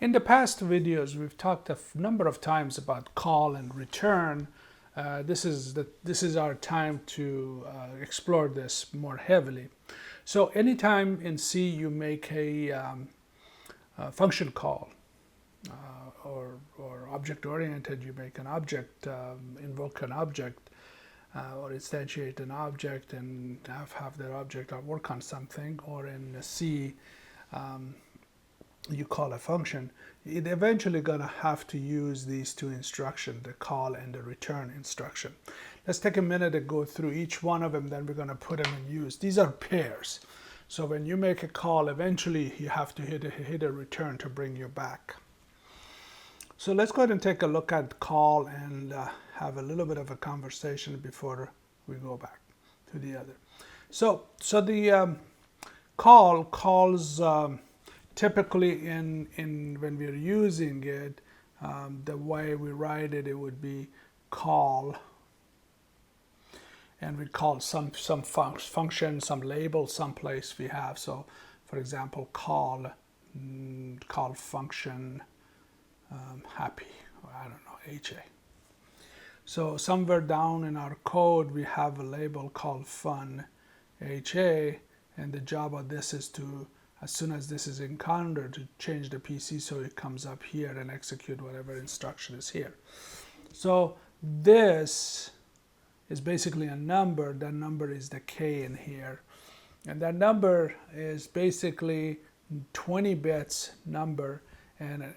In the past videos, we've talked a number of times about call and return. This is our time to explore this more heavily. So anytime in C you make a function call or object-oriented, you make an object, invoke an object, or instantiate an object and have that object work on something, or in C you call a function, it eventually going to have to use these two instructions, the call and the return instruction. Let's take a minute to go through each one of them, then we're going to put them in use. These are pairs. So when you make a call, eventually you have to hit a return to bring you back. So let's go ahead and take a look at call and have a little bit of a conversation before we go back to the other. So the call calls typically when we're using it, the way we write it, it would be call, and we call some function, some label, someplace we have. So, for example, call function happy, or I don't know, HA. So somewhere down in our code, we have a label called fun HA, and the job of this is to, as soon as this is encountered, to change the PC so it comes up here and execute whatever instruction is here. So this is basically a number. That number is the K in here. And that number is basically 20 bits number. And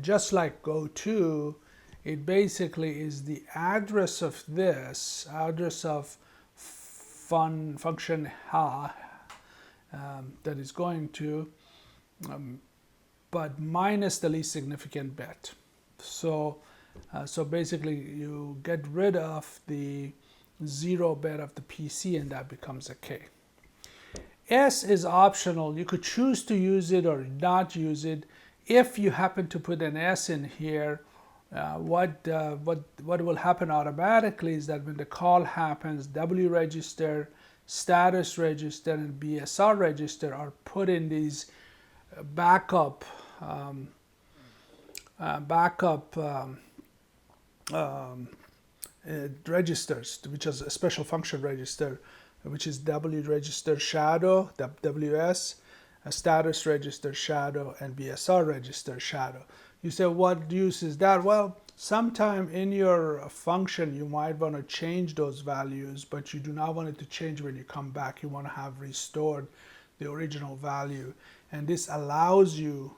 just like go-to, it basically is the address of this, address of function ha, that is going to, but minus the least significant bit. So basically you get rid of the 0 bit of the PC and that becomes a K. S is optional. You could choose to use it or not use it. If you happen to put an S in here, what will happen automatically is that when the call happens, W register, status register, and BSR register are put in these backup registers, which is a special function register, which is W register shadow, WS, a status register shadow, and BSR register shadow. You say, what use is that? Well, sometime in your function you might want to change those values, but you do not want it to change when you come back. You want to have restored the original value, and this allows you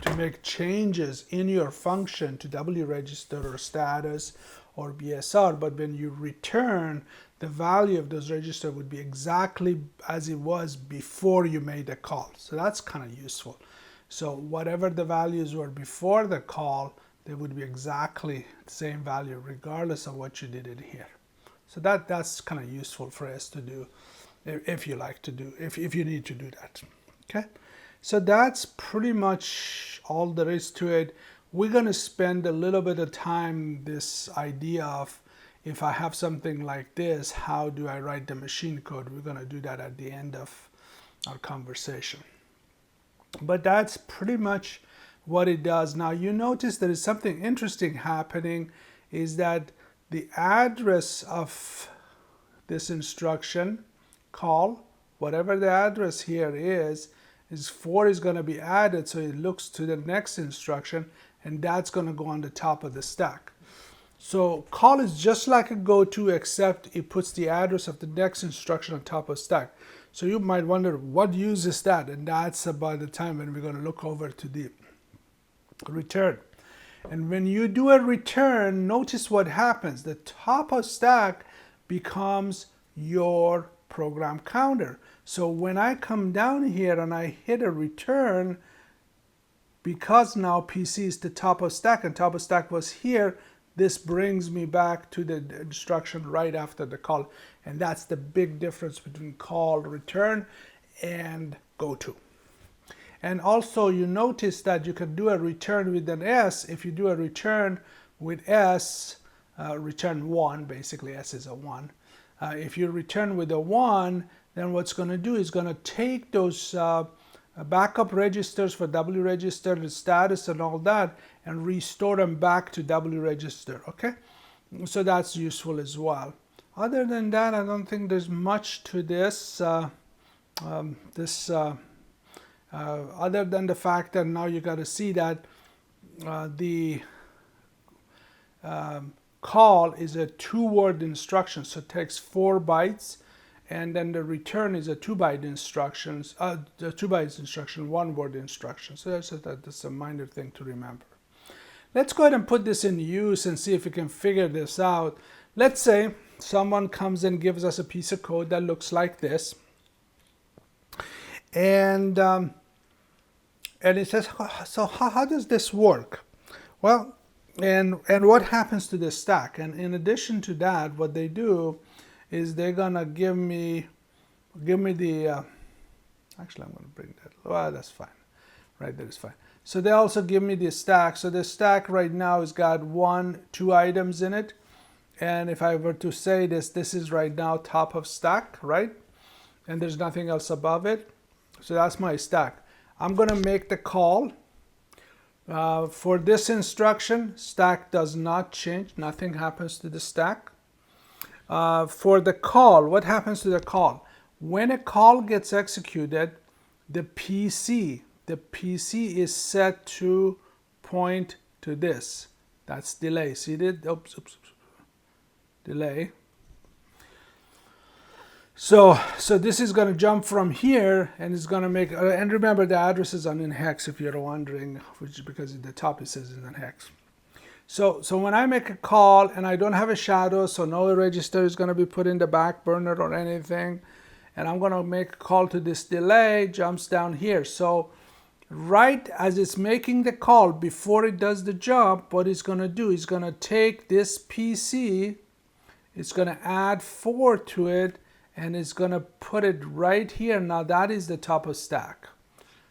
to make changes in your function to W register or status or BSR, but when you return, the value of those registers would be exactly as it was before you made the call. So that's kind of useful. So whatever the values were before the call, they would be exactly the same value regardless of what you did in here. So that's kind of useful for us to do if you like to do, if you need to do that. Okay, so that's pretty much all there is to it. We're going to spend a little bit of time this idea of, if I have something like this, how do I write the machine code? We're going to do that at the end of our conversation. But that's pretty much what it does. Now you notice there is something interesting happening, is that the address of this instruction call, whatever the address here is 4 is going to be added, so it looks to the next instruction, and that's going to go on the top of the stack. So call is just like a go-to, except it puts the address of the next instruction on top of stack. So you might wonder, what use is that? And that's about the time when we're going to look over to the return. And when you do a return, notice what happens. The top of stack becomes your program counter. So when I come down here and I hit a return, because now PC is the top of stack and top of stack was here, this brings me back to the instruction right after the call. And that's the big difference between call, return, and goto. And also you notice that you can do a return with an S. If you do a return with S, return 1, basically S is a 1. If you return with a 1, then what's going to do is going to take those backup registers for W register, the status and all that, and restore them back to W register, okay? So that's useful as well. Other than that, I don't think there's much to this. Other than the fact that now you got to see that the call is a 2-word instruction, so it takes 4 bytes, and then the return is a 2-byte instructions, the 2 bytes instruction, 1-word instruction. So that's a minor thing to remember. Let's go ahead and put this in use and see if we can figure this out. Let's say someone comes and gives us a piece of code that looks like this, and it says, so how does this work? Well, and what happens to this stack? And in addition to that, what they do is they're gonna give me the actually, I'm gonna bring that. Well, that's fine. Right there is fine. So they also give me the stack. So the stack right now has got 2 items in it. And if I were to say this is right now top of stack, right? And there's nothing else above it. So that's my stack. I'm gonna make the call. For this instruction, stack does not change. Nothing happens to the stack. For the call, what happens to the call? When a call gets executed, the PC is set to point to this. That's delay. See it? Oops. Delay. So this is going to jump from here, and it's going to make, and remember the address is in hex if you're wondering, which is because at the top it says it's in hex. So when I make a call and I don't have a shadow, so no register is going to be put in the back burner or anything, and I'm going to make a call to this delay, jumps down here. So right as it's making the call, before it does the job, what it's going to do is going to take this PC, it's going to add 4 to it, and it's going to put it right here. Now that is the top of stack.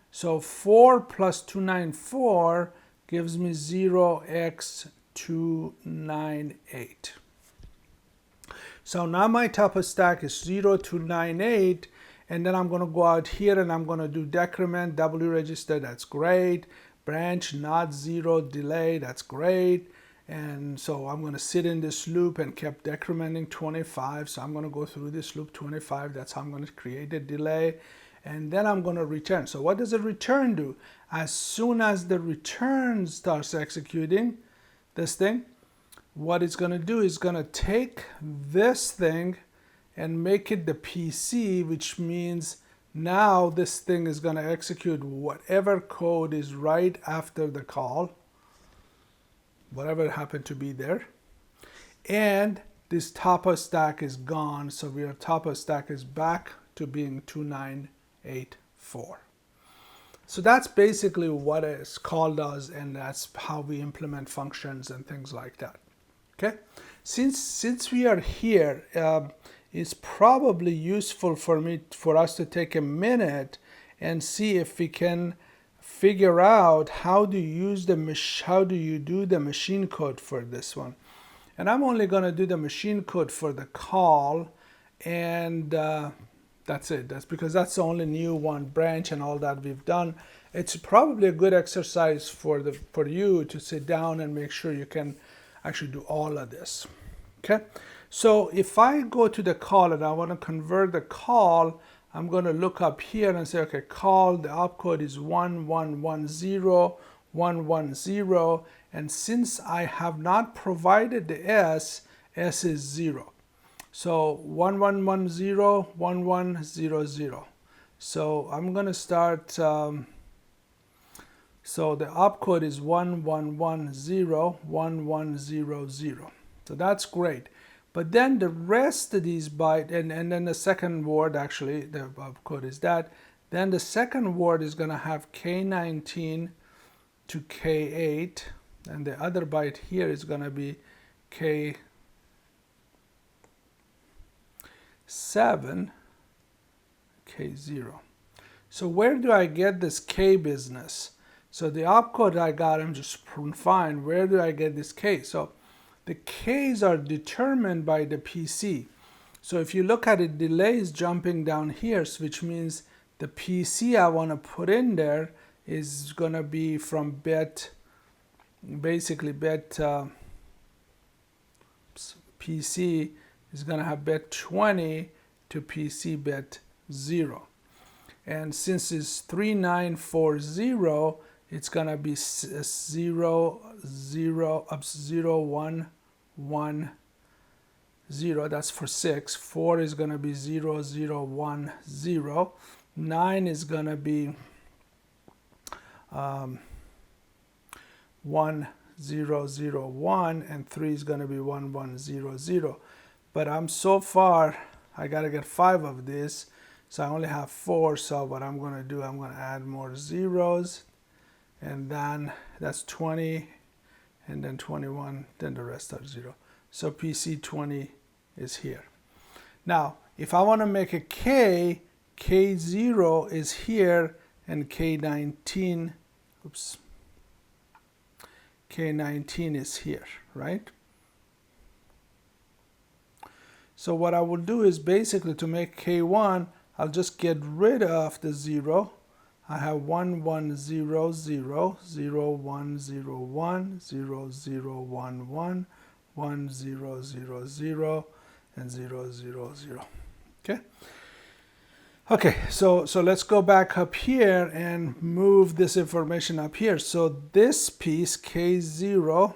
So 4 plus 294 gives me 0x298. So now my top of stack is 0298, and then I'm going to go out here and I'm going to do decrement W register. That's great. Branch not 0, delay. That's great. And so I'm going to sit in this loop and kept decrementing 25. So I'm going to go through this loop 25. That's how I'm going to create a delay. And then I'm going to return. So what does the return do? As soon as the return starts executing this thing, what it's going to do is going to take this thing and make it the PC, which means now this thing is going to execute whatever code is right after the call, whatever happened to be there. And this top of stack is gone, so our top of stack is back to being 2984. So that's basically what a call does, and that's how we implement functions and things like that. Okay, since we are here, it's probably useful for us to take a minute and see if we can figure out how do you do the machine code for this one. And I'm only going to do the machine code for the call, and that's it. That's because that's the only new one, branch and all that we've done. It's probably a good exercise for you to sit down and make sure you can actually do all of this. Okay, so if I go to the call and I want to convert the call, I'm going to look up here and say, okay, call, the opcode is 1110, and since I have not provided the S is 0. So 1110, 1100. So I'm going to start, so the opcode is 1110, 1100. So that's great. But then the rest of these bytes, and then the second word, actually, the opcode is that. Then the second word is going to have K19 to K8, and the other byte here is going to be K7, K0. So where do I get this K business? So the opcode I got, I'm just fine. Where do I get this K? So the K's are determined by the PC. So if you look at it, delay is jumping down here, which means the PC I want to put in there is going to be from bit, basically bit PC is going to have bit 20 to PC bit 0. And since it's 3940, it's going to be 0, 1, 1, 0. That's for 6. 4 is going to be 0, 0, 1, 0. 9 is going to be 1, 0, 0, 1, and 3 is going to be 1, 1, 0, 0. But so far, I got to get 5 of this, so I only have 4. So what I'm going to do, I'm going to add more zeros, and then that's 20, and then 21, then the rest are 0. So PC 20 is here. Now, if I want to make a K, K0 is here, and K19, oops, K19 is here, right? So what I will do is basically to make K1, I'll just get rid of the 0. I have 1, 1, 0, 0, 0, 1, 0, 1, 0, 0, 1, 1, 1, 0, 0, 0, and 0, 0, 0. Okay? Okay, so let's go back up here and move this information up here. So this piece, K0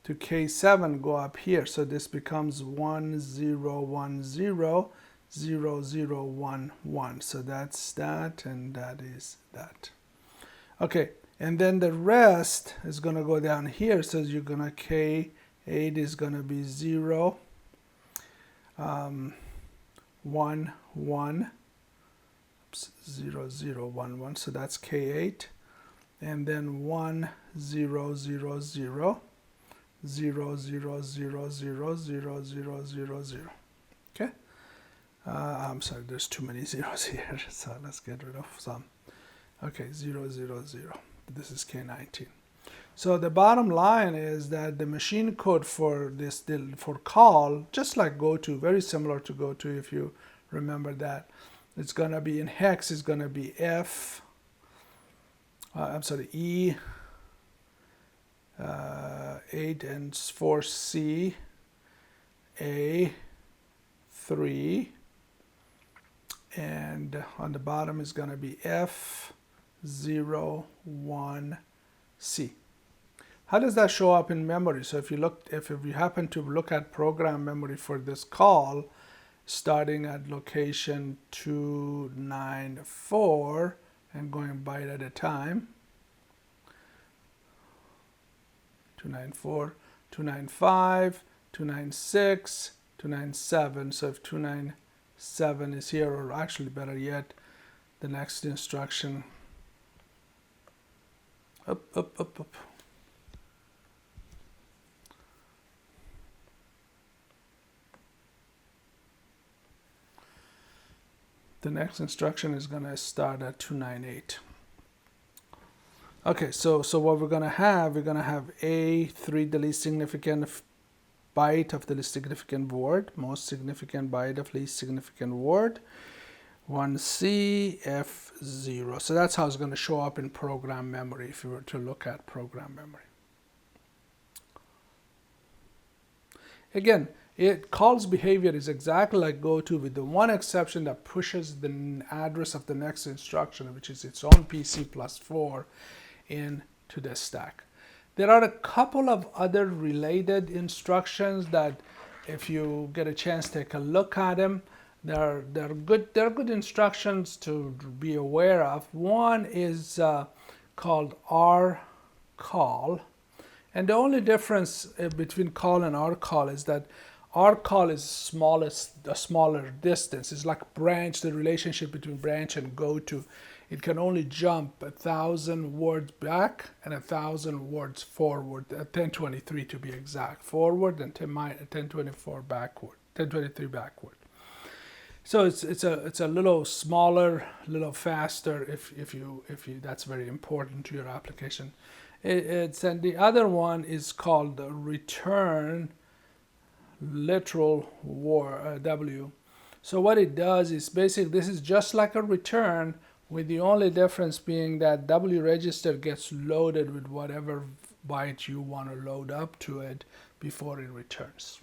to K7, go up here. So this becomes 1, 0, 1, 0, 0, 0, 1, 1. So that's that, and that is that. Okay, and then the rest is going to go down here. So you're going to K8 is going to be 0, 1, 1, 0, 0, 1, 1. So that's K8. And then 1, 0, 0, 0, 0, 0, 0, 0, 0, 0, 0, 0. Okay? I'm sorry, there's too many zeros here, so let's get rid of some. Okay, 0, 0, 0. This is K19. So the bottom line is that the machine code for this, for call, just like GoTo, very similar to GoTo if you remember that. It's going to be in hex, it's going to be E, 8 and 4C, A, 3, and on the bottom is going to be F, 0, 1, C. How does that show up in memory? So if you happen to look at program memory for this call, starting at location 294 and going byte at a time, 294, 295, 296, 297. So if 297 is here, or actually better yet, the next instruction, up, up, up, up. The next instruction is going to start at 298. Okay, so what we're going to have A3, the least significant byte of the least significant word, most significant byte of least significant word, 1C, F0. So that's how it's going to show up in program memory if you were to look at program memory. Again, call's behavior is exactly like GoTo, with the one exception that pushes the address of the next instruction, which is its own PC plus 4, into the stack. There are a couple of other related instructions that, if you get a chance, take a look at them. They're good instructions to be aware of. One is called rcall, and the only difference between call and rcall is that rcall is a smaller distance. It's like branch, the relationship between branch and goto. It can only jump 1,000 words back and 1,000 words forward, 1023 to be exact, forward, and 1024 backward, 1023 backward. So it's a little smaller, little faster. If you that's very important to your application. And the other one is called return literal W. So what it does is basically this is just like a return, with the only difference being that W register gets loaded with whatever byte you want to load up to it before it returns.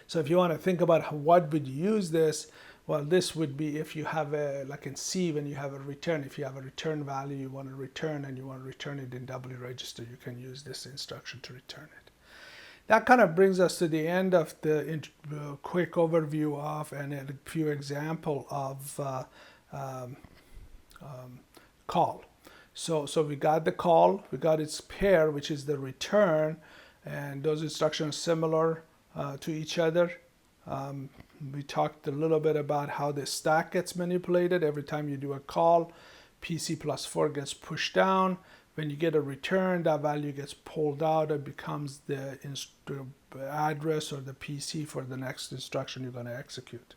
So if you want to think about what would you use this, well, this would be if you have a, like in C, when you have a return, if you have a return value you want to return and you want to return it in W register, you can use this instruction to return it. That kind of brings us to the end of the quick overview of and a few example of call. So we got the call, we got its pair, which is the return, and those instructions are similar to each other. We talked a little bit about how the stack gets manipulated. Every time you do a call, PC plus 4 gets pushed down. When you get a return, that value gets pulled out and becomes the address or the PC for the next instruction you're going to execute.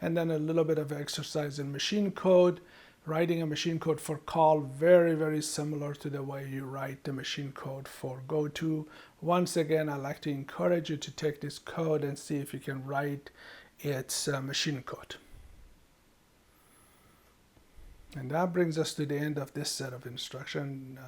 And then a little bit of exercise in machine code. Writing a machine code for call, very, very similar to the way you write the machine code for goto. Once again, I'd like to encourage you to take this code and see if you can write its machine code. And that brings us to the end of this set of instruction.